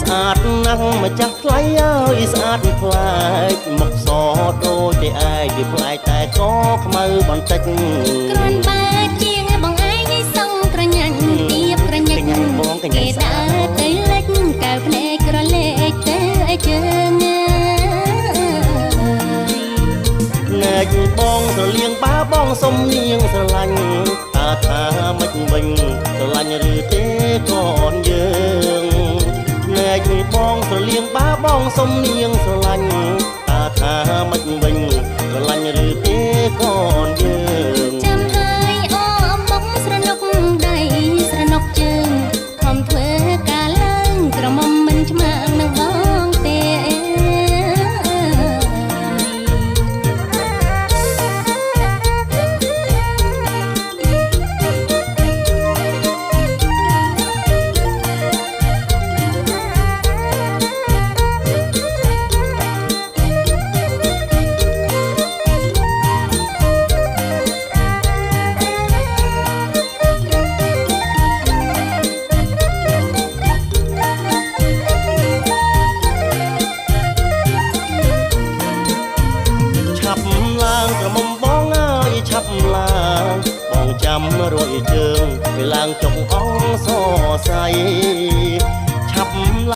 ស្អាតណាស់ម្ចាស់ថ្លៃអើយស្អាតផ្លែកមុខសដូចតែឯងវាផ្លែកតែក៏ខ្មៅបន្តិចគ្រាន់បើជាងបងឯងឲ្យសងក្រញាញ់ទៀបក្រញាញ់គេដើរទៅលេចកៅភ្នែកក្រឡេកទៅឲ្យជើងណែកបងស្រលៀងបាបងសុំនាងស្រឡាញ់តើថាមិនវិញស្រឡាញ់ឬទេកូនយើងណែកបងស្រលៀងបាបងសុំនាងស្រឡាញ់តើថាមិនវិញស្រឡាញ់ឬទេកូនយើងចាំហើយអូអំបងស្រណុកដៃស្រណុកជើងខំធ្វើការឡើងក្រមុំមិនឆ្មាំនឹងបងទេក្រមុំបងអើយឆាប់ឡើងបងចាំរួចជើងពេលឡើងចុកអងសរសៃឆាប់